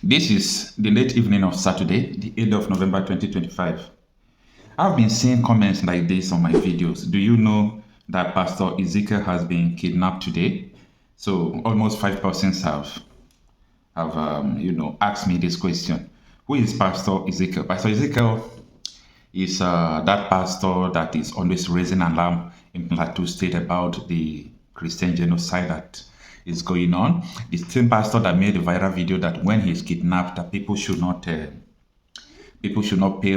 This is the late evening of Saturday, the 8th of November 2025. I've been seeing comments like this on my videos. Do you know that Pastor Ezekiel has been kidnapped today? So almost 5% have asked me this question. Who is Pastor Ezekiel? Pastor Ezekiel is that pastor that is always raising alarm in Plateau State about the Christian genocide that is going on. The same pastor that made a viral video that when he's kidnapped, that people should not pay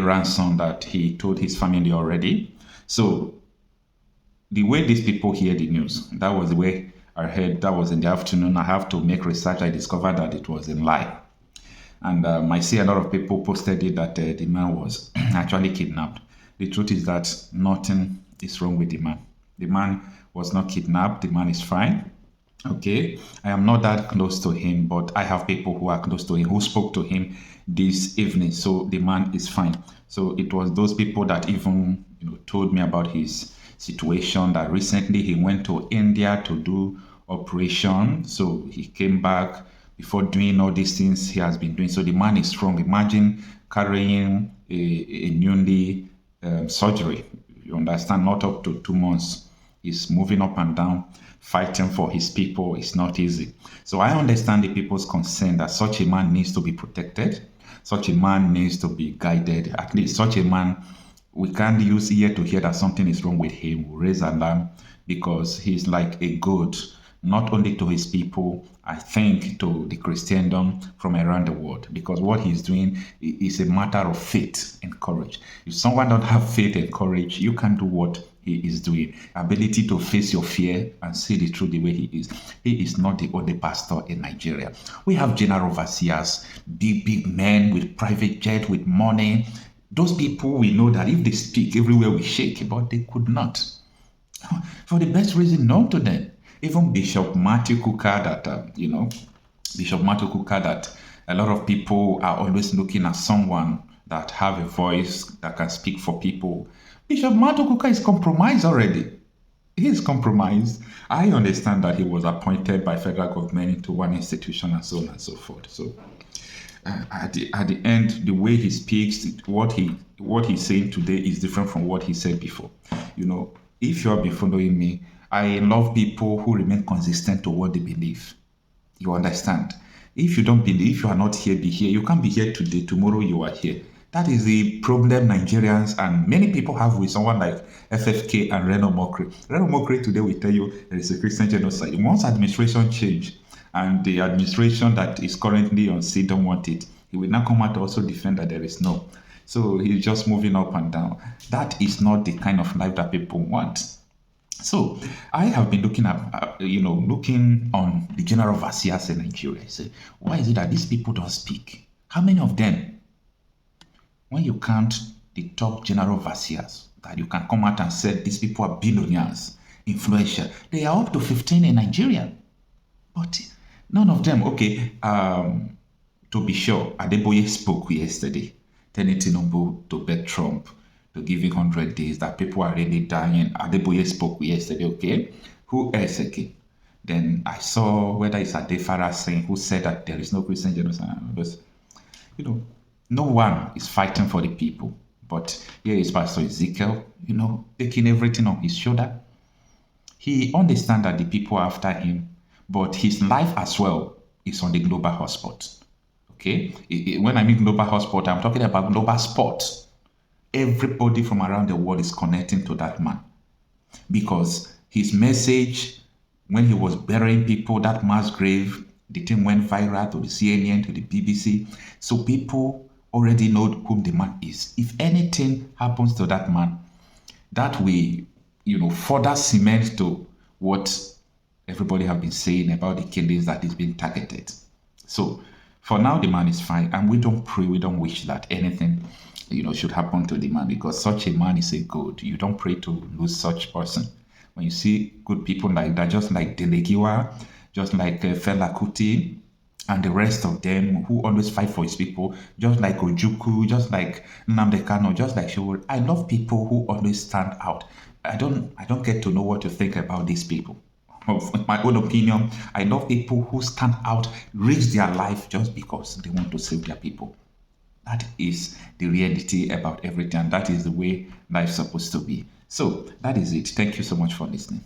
ransom that he told his family already. So the way these people hear the news, that was the way I heard. That was in the afternoon. I have to make research. I discovered that it was a lie. And I see a lot of people posted it that the man was actually kidnapped. The truth is that nothing is wrong with the man. The man was not kidnapped. The man is fine. Okay, I am not that close to him, but I have people who are close to him who spoke to him this evening. So the man is fine. So it was those people that even told me about his situation. That recently he went to India to do operation. So he came back before doing all these things he has been doing. So the man is strong. Imagine carrying a newly surgery. You understand? Not up to 2 months. He's moving up and down, fighting for his people. It's not easy. So I understand the people's concern that such a man needs to be protected. Such a man needs to be guided. At least such a man, we can't use ear to hear that something is wrong with him. We raise alarm because he's like a god, not only to his people, I think to the Christendom from around the world. Because what he's doing is a matter of faith and courage. If someone don't have faith and courage, you can't do what he is doing. Ability to face your fear and see the truth the way he is. He is not the only pastor in Nigeria. We have general overseers, big men with private jet, with money. Those people, we know that if they speak, everywhere we shake, but they could not. For the best reason known to them. Even Bishop Matthew Kuka Bishop Matthew Kuka, that a lot of people are always looking at someone that have a voice that can speak for people. Bishop Matthew Kuka is compromised already. He is compromised. I understand that he was appointed by federal government into one institution and so on and so forth. So at the end, the way he speaks, what he's saying today is different from what he said before. If you have been following me, I love people who remain consistent to what they believe. You understand? If you don't believe, you are not here, be here. You can't be here today, tomorrow you are here. That is the problem Nigerians and many people have with someone like FFK and Reno Mokri. Reno Mokri today will tell you there is a Christian genocide. Once administration change and the administration that is currently on seat don't want it, he will now come out to also defend that there is no. So he's just moving up and down. That is not the kind of life that people want. So I have been looking at, looking on the general overseers in Nigeria. I say, why is it that these people don't speak? How many of them? When you count the top general overseers, that you can come out and say these people are billionaires, influential, they are up to 15 in Nigeria. But none of them, okay, to be sure, Adeboye spoke yesterday, telling Tinubu to bet Trump, to give him 100 days, that people are really dying. Adeboye spoke yesterday, okay? Who else again? Then I saw whether it's Adefara saying who said that there is no Christian genocide. Because, no one is fighting for the people. But here is Pastor Ezekiel, taking everything on his shoulder. He understands that the people are after him, but his life as well is on the global hotspot. Okay? When I mean global hotspot, I'm talking about global sport. Everybody from around the world is connecting to that man because his message, when he was burying people, that mass grave, the thing went viral to the CNN, to the BBC. So people already know whom the man is. If anything happens to that man, that will, further cement to what everybody have been saying about the killings that is being targeted. So for now, the man is fine, and we don't pray, we don't wish that anything should happen to the man, because such a man is a god. You don't pray to lose such person. When you see good people like that, just like Delegiwa, just like Fela Kuti, and the rest of them who always fight for his people, just like Ojuku, just like Nnamdi Kanu, just like Sowore. I love people who always stand out. I don't get to know what to think about these people. of my own opinion, I love people who stand out, risk their life just because they want to save their people. That is the reality about everything, and that is the way life's supposed to be. So that is it. Thank you so much for listening.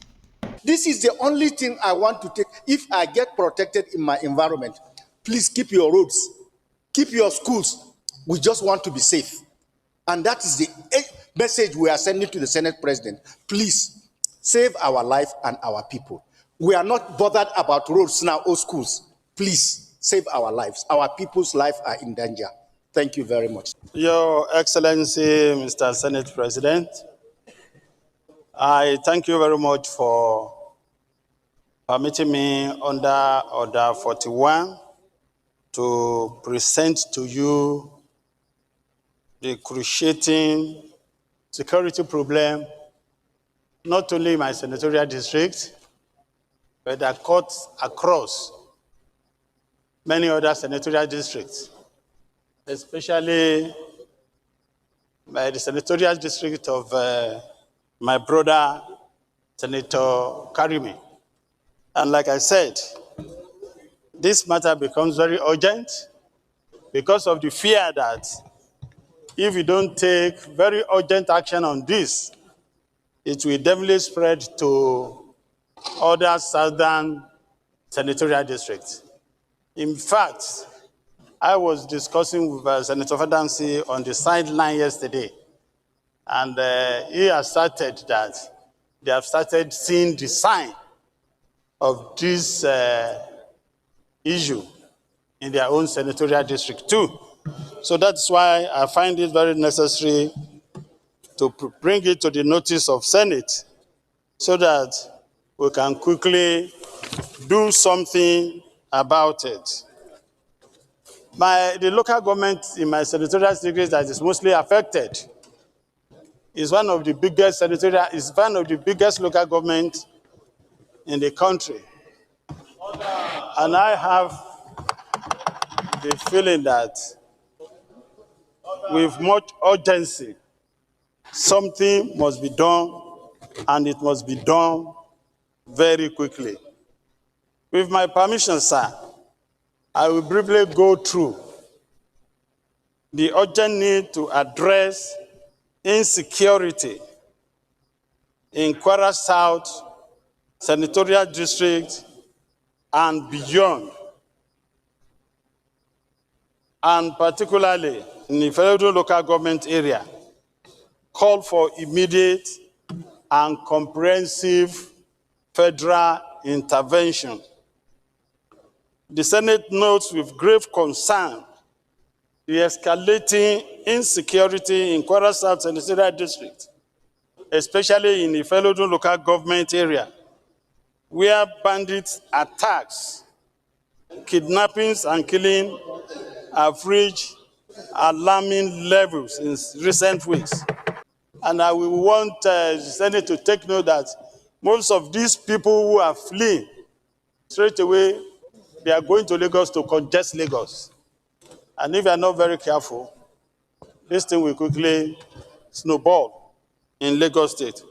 This is the only thing I want to take. If I get protected in my environment, please keep your roads, keep your schools. We just want to be safe. And that is the message we are sending to the Senate President. Please save our life and our people. We are not bothered about roads now or schools. Please save our lives. Our people's lives are in danger. Thank you very much. Your Excellency, Mr. Senate President, I thank you very much for permitting me under Order 41 to present to you the cruciating security problem, not only in my senatorial district, but across many other senatorial districts, especially by the senatorial district of my brother, Senator Karimi. And like I said, this matter becomes very urgent because of the fear that if we don't take very urgent action on this, it will definitely spread to other southern senatorial districts. In fact, I was discussing with Senator Fadansi on the sideline yesterday, and he asserted that they have started seeing the sign of this issue in their own senatorial district too. So that's why I find it very necessary to bring it to the notice of Senate so that we can quickly do something about it. The local government in my senatorial district that is mostly affected is one of the biggest local governments in the country. And I have the feeling that with much urgency, something must be done, and it must be done very quickly. With my permission, sir, I will briefly go through the urgent need to address insecurity in Kwara South Senatorial District and beyond, and particularly in the federal local government area, call for immediate and comprehensive federal intervention. The Senate notes with grave concern the escalating insecurity in Kwara South Senatorial District, especially in the federal local government area, where bandits' attacks, kidnappings, and killing have reached alarming levels in recent weeks. And I will want the Senate to take note that most of these people who are fleeing, straight away, they are going to Lagos to congest Lagos. And if they are not very careful, this thing will quickly snowball in Lagos State.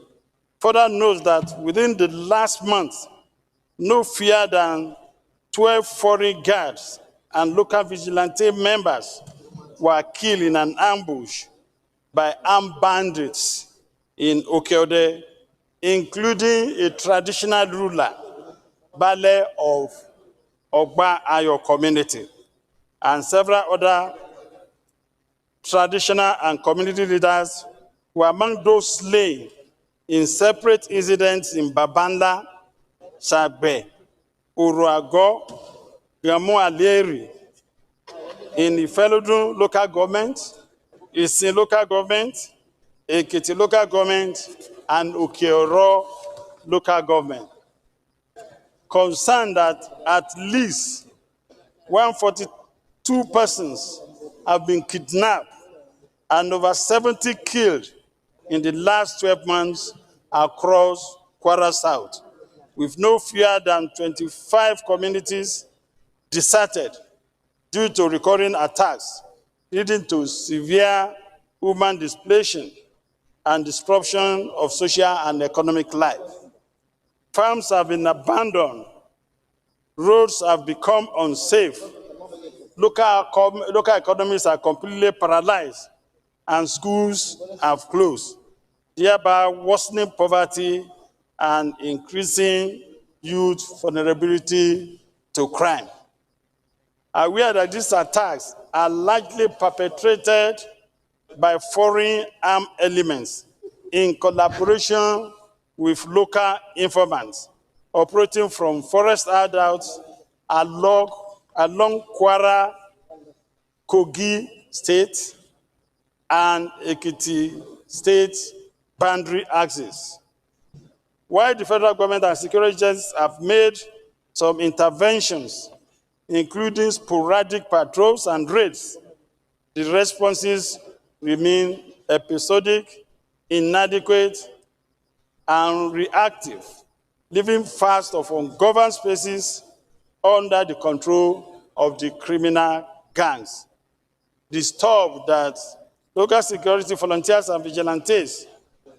Further notes that within the last month, no fewer than 12 foreign guards and local vigilante members were killed in an ambush by armed bandits in Okeode, including a traditional ruler, Bale of Ogba Ayo community, and several other traditional and community leaders were among those slain in separate incidents in Babanda, Sagbe, Uruago, Gamu Aleri, in the Felodun local government, Isin local government, Ekiti local government, and Okeoro local government. Concerned that at least 142 persons have been kidnapped and over 70 killed in the last 12 months across Kwara South, with no fewer than 25 communities deserted due to recurring attacks, leading to severe human displacement and disruption of social and economic life. Farms have been abandoned. Roads have become unsafe. Local economies are completely paralyzed, and schools have closed, thereby worsening poverty and increasing youth vulnerability to crime. Aware that these attacks are largely perpetrated by foreign armed elements in collaboration with local informants operating from forest adults along Kwara, Kogi State, and Ekiti State boundary axis. While the federal government and security agencies have made some interventions, including sporadic patrols and raids, the responses remain episodic, inadequate, and reactive, leaving vast of ungoverned spaces under the control of the criminal gangs. Disturbed that local security volunteers and vigilantes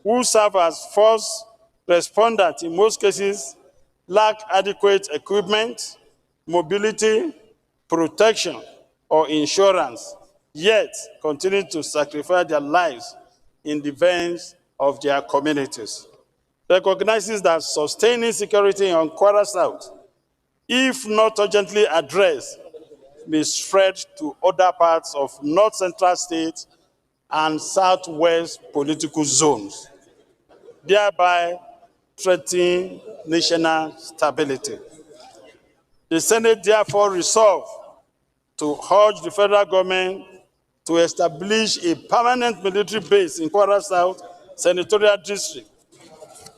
who serve as first responders in most cases lack adequate equipment, mobility, protection, or insurance, yet continue to sacrifice their lives in defense of their communities. Recognizes that sustaining security in Kwara South, if not urgently addressed, may spread to other parts of North Central State and Southwest political zones, thereby threatening national stability. The Senate therefore resolved to urge the federal government to establish a permanent military base in Kwara South Senatorial District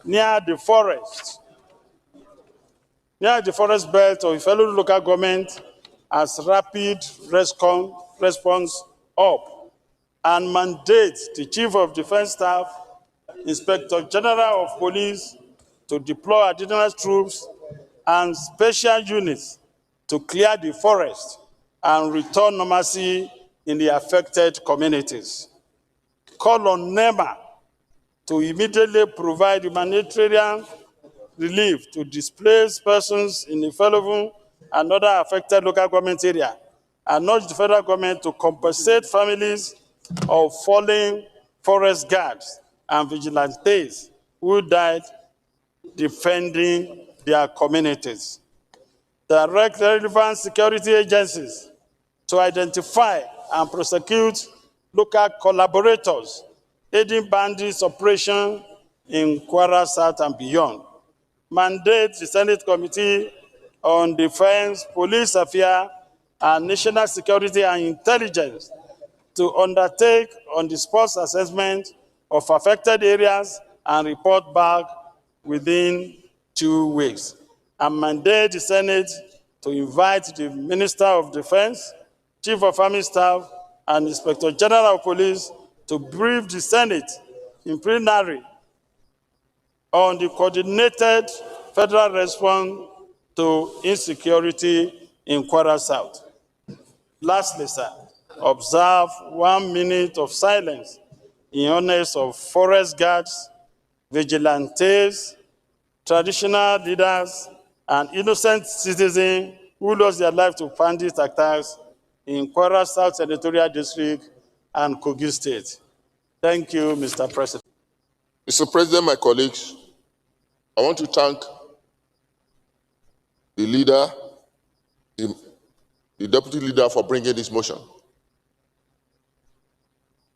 near the forest belt of fellow local government as rapid response up, and mandate the Chief of Defense Staff, Inspector General of Police to deploy additional troops and special units to clear the forest and return normalcy in the affected communities. Call on NEMA to immediately provide humanitarian relief to displaced persons in the Ifelovun and other affected local government area, and urge the federal government to compensate families of fallen forest guards and vigilantes who died defending their communities. Direct relevant security agencies to identify and prosecute local collaborators aiding bandits' operation in Kwara South and beyond. Mandate the Senate Committee on Defense, Police Affairs, and National Security and Intelligence to undertake on-the-spot assessment of affected areas and report back within 2 weeks. And mandate the Senate to invite the Minister of Defense, Chief of Army Staff, and Inspector General of Police to brief the Senate in plenary on the coordinated federal response to insecurity in Kwara South. Lastly, sir, observe 1 minute of silence in honor of forest guards, vigilantes, traditional leaders, and innocent citizens who lost their life to bandit attacks in Kwara South Senatorial District and Kogi State. Thank you, Mr. President. Mr. President, my colleagues, I want to thank the leader, the deputy leader for bringing this motion.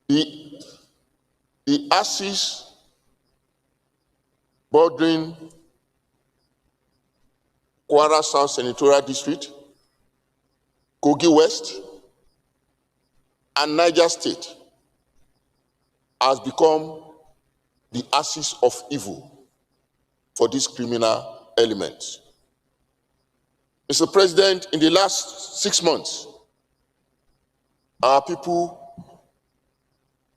The axis bordering Kwara South Senatorial District, Kogi West, and Niger State has become the axis of evil for these criminal elements. Mr. President, in the last 6 months, our people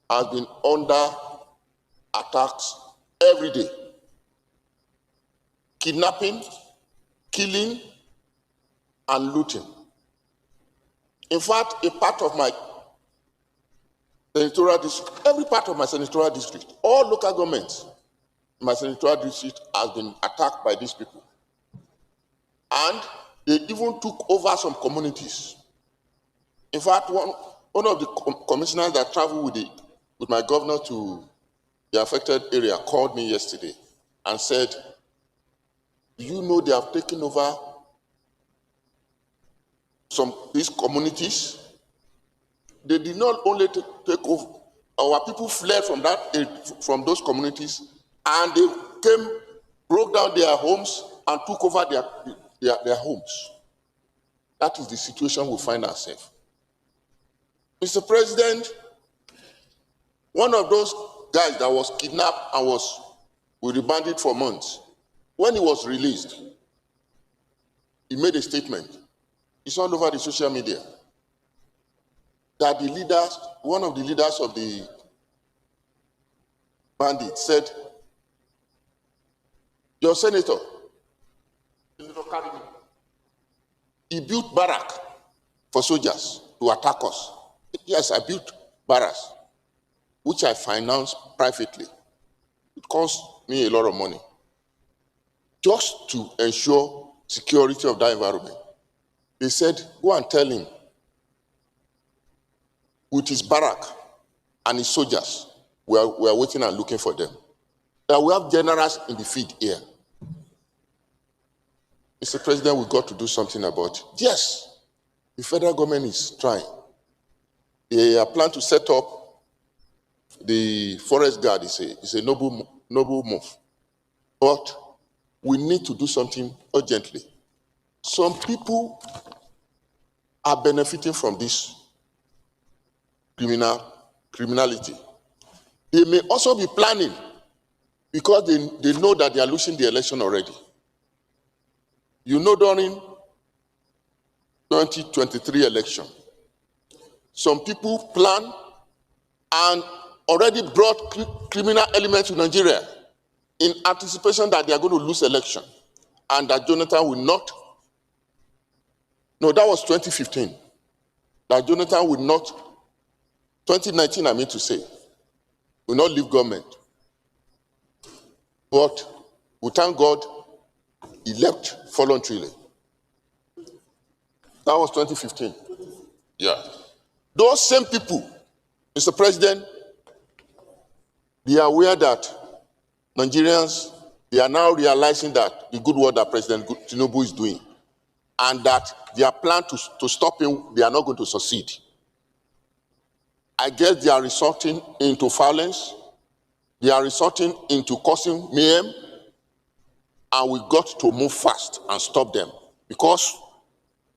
have been under attacks every day. Kidnapping, killing, and looting. In fact, a part of my senatorial district, every part of my senatorial district, all local governments my senatorial district has been attacked by these people. And they even took over some communities. In fact, one of the commissioners that traveled with my governor to the affected area called me yesterday and said, you know they have taken over these communities. They did not only take over, our people fled from those communities, and they broke down their homes and took over their homes. That is the situation we find ourselves. Mr. President, one of those guys that was kidnapped and was with the bandit for months, when he was released, he made a statement. It's all over the social media that one of the leaders of the bandits said, your senator, he built barrack for soldiers to attack us. Yes, I built barracks, which I financed privately. It cost me a lot of money just to ensure security of that environment. They said, go and tell him with his barrack and his soldiers, we are waiting and looking for them. That we have generals in the field here. Mr. President, we've got to do something about it. Yes, the federal government is trying. They are planning to set up the forest guard. It's a noble move. But we need to do something urgently. Some people are benefiting from this criminality. They may also be planning because they know that they are losing the election already. You know, during 2023 election, some people plan and already brought criminal elements to Nigeria in anticipation that they are going to lose election and that Jonathan will not. No, that was 2015. That Jonathan will not, 2019 I mean to say, will not leave government. But we thank God he left voluntarily. That was 2015. Yeah. Those same people, Mr. President, they are aware that Nigerians, they are now realizing that the good work that President Tinubu is doing and that their plan to stop him, they are not going to succeed. I guess they are resorting into violence. They are resorting into causing mayhem. And we got to move fast and stop them because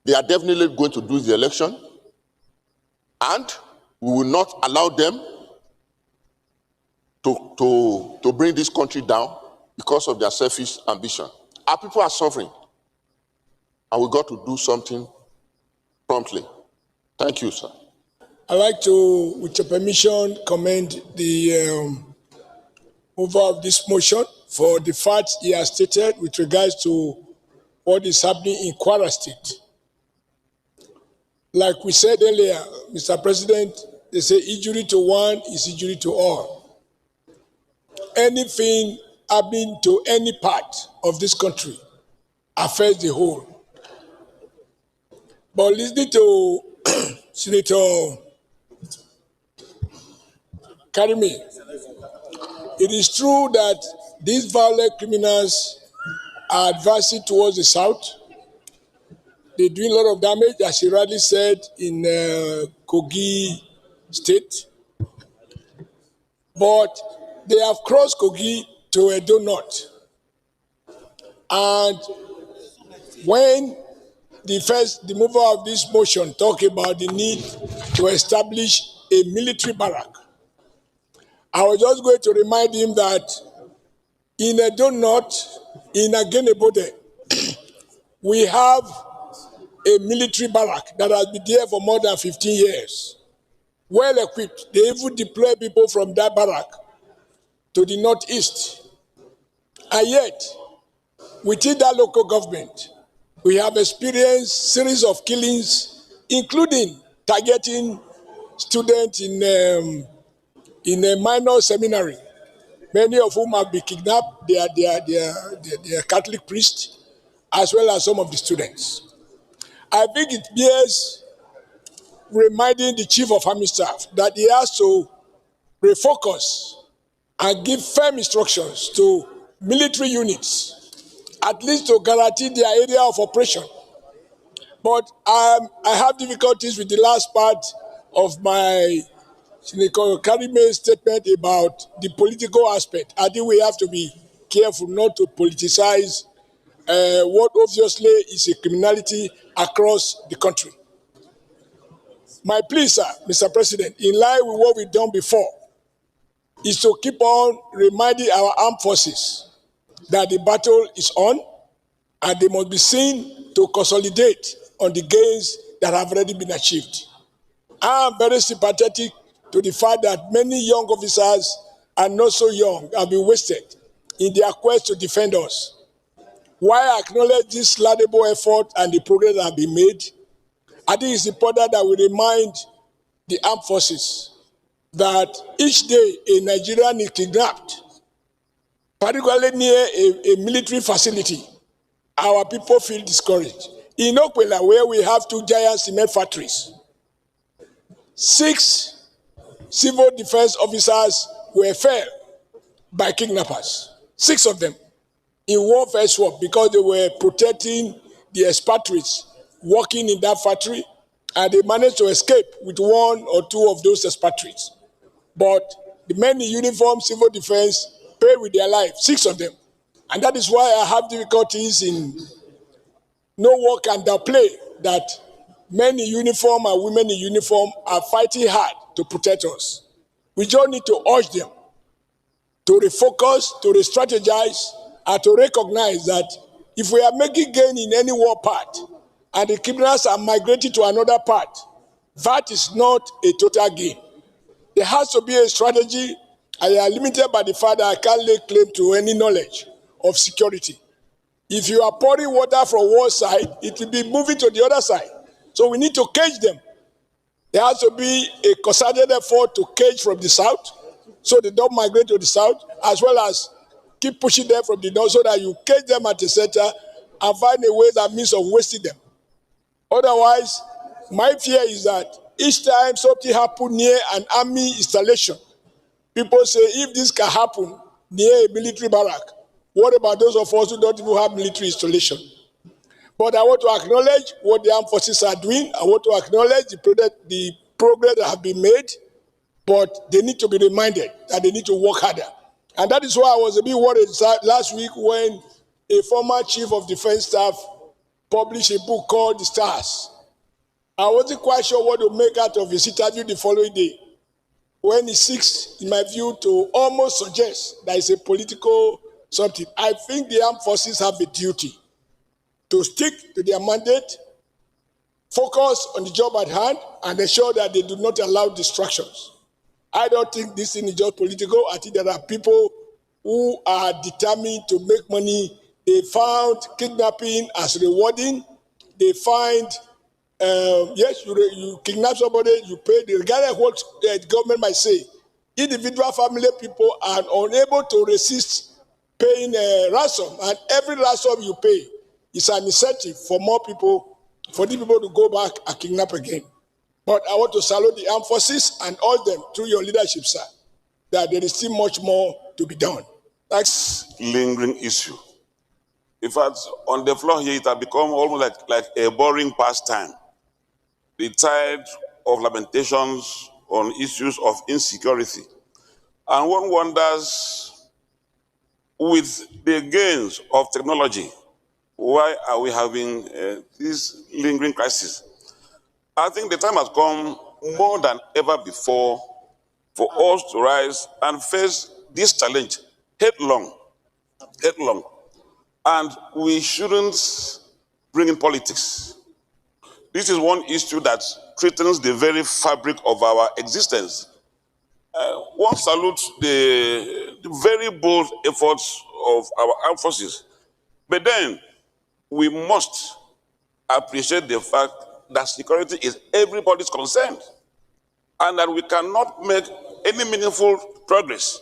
they are definitely going to lose the election and we will not allow them to bring this country down because of their selfish ambition. Our people are suffering and we got to do something promptly. Thank you, sir. I'd like to, with your permission, commend the mover of this motion for the facts he has stated with regards to what is happening in Kwara State. Like we said earlier, Mr. President, they say injury to one is injury to all. Anything happening to any part of this country affects the whole. But listening to Senator Karimi, it is true that these violent criminals are advancing towards the south. They're doing a lot of damage, as he rightly said, in Kogi State. But they have crossed Kogi to Edo North. And when the mover of this motion talk about the need to establish a military barrack, I was just going to remind him that in Edo North, in Agenebode, we have a military barrack that has been there for more than 15 years, well equipped. They even deploy people from that barrack to the northeast. And yet, within that local government, we have experienced series of killings, including targeting students in a minor seminary many of whom have been kidnapped. They are Catholic priests, as well as some of the students. I think it bears reminding the Chief of Army Staff that he has to refocus and give firm instructions to military units, at least to guarantee their area of operation. But I have difficulties with the last part of my Karime statement about the political aspect. I think we have to be careful not to politicize what obviously is a criminality across the country. My plea, sir, Mr. President, in line with what we've done before, is to keep on reminding our armed forces that the battle is on and they must be seen to consolidate on the gains that have already been achieved. I am very sympathetic to the fact that many young officers and not so young have been wasted in their quest to defend us. While I acknowledge this laudable effort and the progress that have been made, I think it's important that we remind the armed forces that each day a Nigerian is kidnapped, particularly near a military facility, our people feel discouraged. In Okwela, where we have 2 giant cement factories, 6 civil defense officers were felled by kidnappers, 6 of them in warfare swap because they were protecting the expatriates working in that factory, and they managed to escape with 1 or 2 of those expatriates. But the men in uniform, civil defense, paid with their life, 6 of them. And that is why I have difficulties in no one can downplay that men in uniform and women in uniform are fighting hard to protect us. We just need to urge them to refocus, to re-strategize, and to recognize that if we are making gain in any war part and the criminals are migrating to another part, that is not a total gain. There has to be a strategy. I am limited by the fact that I can't lay claim to any knowledge of security. If you are pouring water from one side, it will be moving to the other side. So we need to cage them. There has to be a concerted effort to cage from the south, so they don't migrate to the south, as well as keep pushing them from the north so that you cage them at the center and find a way that means of wasting them. Otherwise, my fear is that each time something happens near an army installation, people say, if this can happen near a military barrack, what about those of us who don't even have military installation? But I want to acknowledge what the armed forces are doing. I want to acknowledge the progress that have been made, but they need to be reminded that they need to work harder. And that is why I was a bit worried last week when a former chief of defense staff published a book called The Stars. I wasn't quite sure what to make out of his interview the following day, when he seeks, in my view, to almost suggest that it's a political something. I think the armed forces have a duty to stick to their mandate, focus on the job at hand, and ensure that they do not allow distractions. I don't think this thing is just political. I think there are people who are determined to make money. They found kidnapping as rewarding. They find, yes, you kidnap somebody, you pay, regardless of what the government might say. Individual family people are unable to resist paying a ransom, and every ransom you pay is an incentive for more people, for the people to go back and kidnap again. But I want to salute the armed forces and urge them through your leadership, sir, that there is still much more to be done. Thanks. Lingering issue. In fact, on the floor here, it has become almost like a boring pastime. The tide of lamentations on issues of insecurity. And one wonders, with the gains of technology, why are we having this lingering crisis? I think the time has come more than ever before for us to rise and face this challenge headlong. And we shouldn't bring in politics. This is one issue that threatens the very fabric of our existence. One salutes the very bold efforts of our armed forces. But then we must appreciate the fact that security is everybody's concern, and that we cannot make any meaningful progress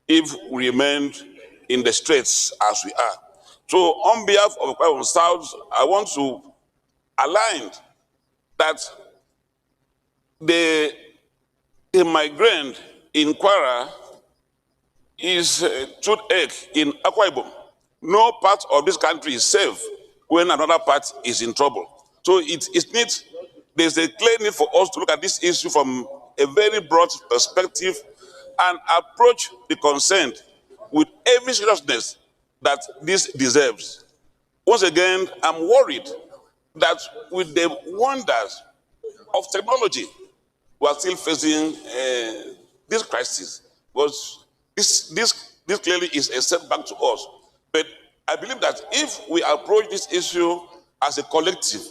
if we remained in the straits as we are. So on behalf of Ekpa South, I want to align that the migrant in Kwara is a toothache in Akwa Ibom. No part of this country is safe when another part is in trouble. So it needs, there's a clear need for us to look at this issue from a very broad perspective and approach the concern with every seriousness that this deserves. Once again, I'm worried that with the wonders of technology, we are still facing this crisis. Because this clearly is a setback to us. But I believe that if we approach this issue as a collective,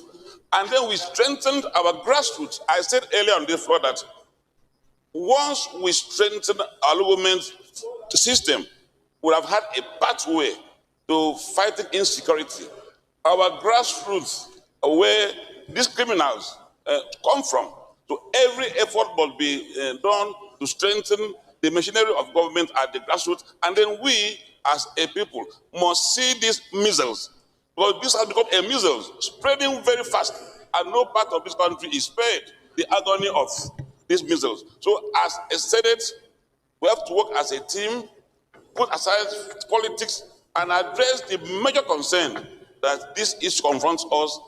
and then we strengthen our grassroots, I said earlier on this floor that once we strengthen our government system, we have had a pathway to fighting insecurity. Our grassroots, where these criminals come from, so every effort must be done to strengthen the machinery of government at the grassroots, and then we, as a people, must see these measles, because this has become a measles spreading very fast, and no part of this country is spared the agony of these measles. So, as a Senate, we have to work as a team, put aside politics, and address the major concern that this issue confronts us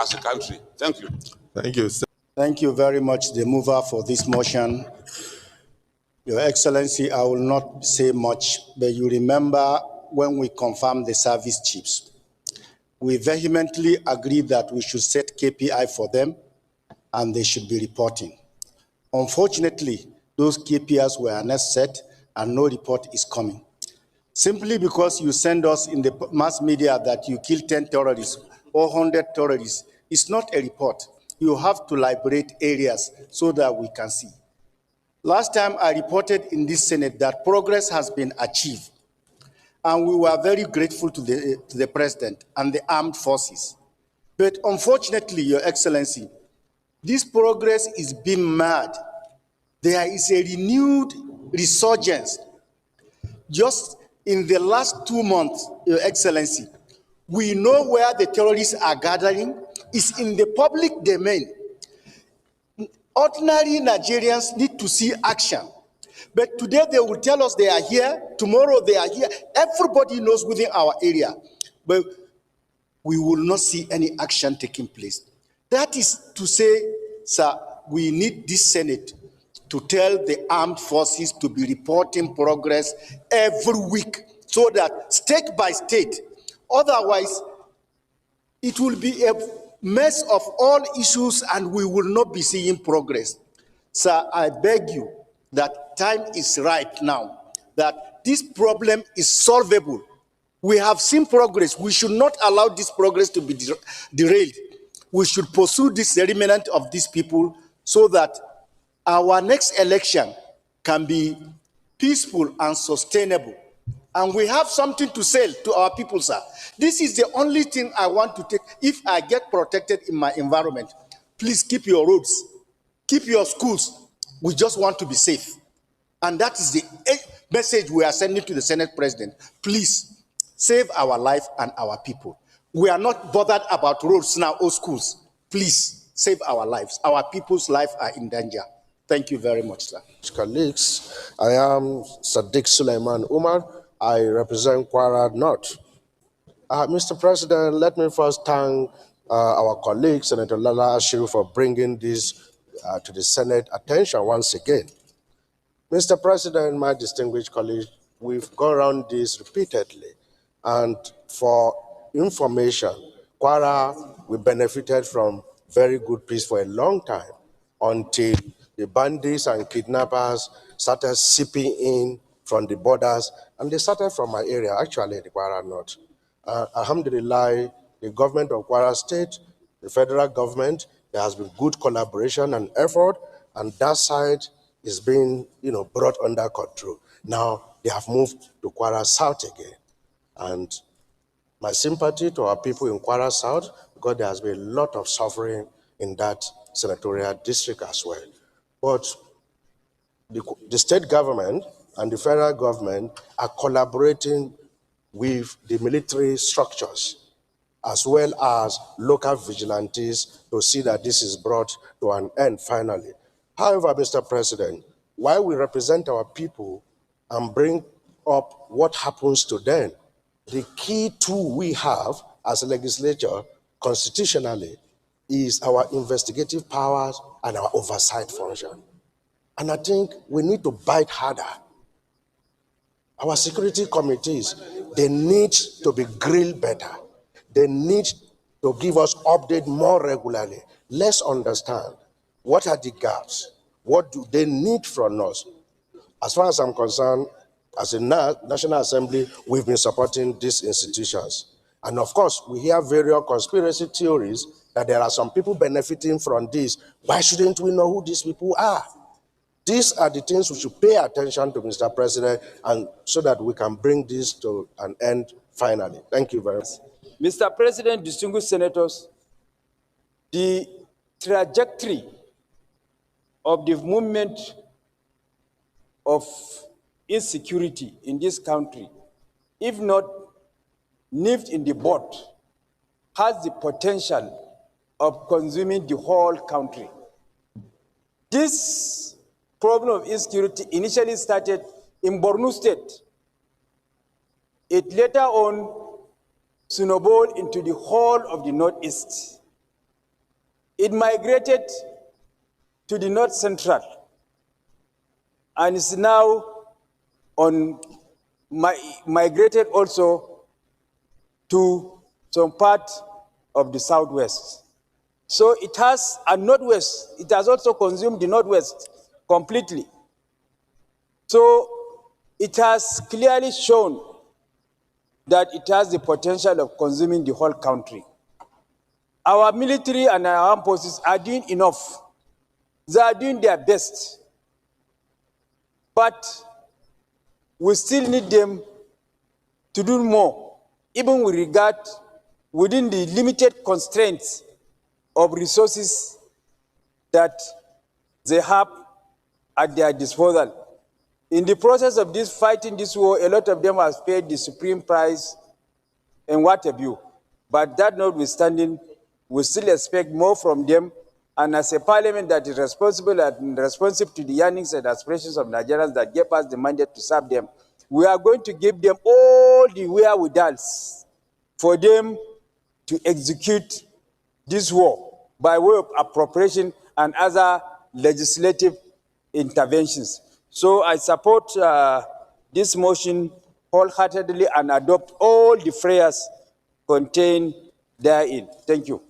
as a country. Thank you. Thank you. Thank you very much, the mover, for this motion. Your Excellency, I will not say much, but you remember when we confirmed the service chiefs, we vehemently agreed that we should set KPI for them and they should be reporting. Unfortunately, those KPIs were not set and no report is coming. Simply because you send us in the mass media that you killed 10 terrorists or 100 terrorists, it's not a report. You have to liberate areas so that we can see. Last time I reported in this Senate that progress has been achieved, and we were very grateful to the President and the armed forces. But unfortunately, Your Excellency, this progress is being mad. There is a renewed resurgence. Just in the last 2 months, Your Excellency, we know where the terrorists are gathering. It's in the public domain. Ordinary Nigerians need to see action. But today they will tell us they are here, tomorrow they are here. Everybody knows within our area. But we will not see any action taking place. That is to say, sir, we need this Senate to tell the armed forces to be reporting progress every week so that state by state, otherwise it will be a mess of all issues and we will not be seeing progress. Sir, I beg you that time is right now, that this problem is solvable. We have seen progress. We should not allow this progress to be derailed. We should pursue this remnant of these people so that our next election can be peaceful and sustainable. And we have something to sell to our people, sir. This is the only thing I want to take. If I get protected in my environment, please keep your roads, keep your schools. We just want to be safe. And that is the message we are sending to the Senate President. Please save our life and our people. We are not bothered about roads now or schools. Please save our lives. Our people's lives are in danger. Thank you very much, sir. Colleagues, I am Sadiq Suleiman Umar. I represent Kwara North. Mr. President, let me first thank our colleague, Senator Lala Ashiru, for bringing this to the Senate attention once again. Mr. President, my distinguished colleague, we've gone around this repeatedly, and for information, Kwara, we benefited from very good peace for a long time until the bandits and kidnappers started seeping in from the borders, and they started from my area, actually, the Kwara North. Alhamdulillah, the government of Kwara State, the federal government, there has been good collaboration and effort, and that side is being, brought under control. Now, they have moved to Kwara South again. And my sympathy to our people in Kwara South, because there has been a lot of suffering in that senatorial district as well. But the state government and the federal government are collaborating with the military structures as well as local vigilantes to see that this is brought to an end finally. However, Mr. President, while we represent our people and bring up what happens to them, the key tool we have as a legislature constitutionally is our investigative powers and our oversight function. And I think we need to bite harder. Our security committees, they need to be grilled better. They need to give us updates more regularly. Let's understand, what are the gaps? What do they need from us? As far as I'm concerned, as a National Assembly, we've been supporting these institutions. And of course, we hear various conspiracy theories that there are some people benefiting from this. Why shouldn't we know who these people are? These are the things we should pay attention to, Mr. President, and so that we can bring this to an end finally. Thank you very much. Mr. President, distinguished senators, the trajectory of the movement of insecurity in this country, if not nipped in the bud, has the potential of consuming the whole country. This problem of insecurity initially started in Borno State. It later on snowballed into the whole of the Northeast. It migrated to the North Central and is now migrated also to some part of the Southwest. So it has a Northwest. It has also consumed the Northwest completely. So it has clearly shown that it has the potential of consuming the whole country. Our military and our armed forces are doing enough. They are doing their best. But we still need them to do more, even with regard within the limited constraints of resources that they have at their disposal. In the process of this fighting this war, a lot of them have paid the supreme price and what have you. But that notwithstanding, we still expect more from them. And as a parliament that is responsible and responsive to the yearnings and aspirations of Nigerians that gave us the mandate to serve them, we are going to give them all the wherewithals for them to execute this war by way of appropriation and other legislative interventions. So I support this motion wholeheartedly and adopt all the prayers contained therein. Thank you.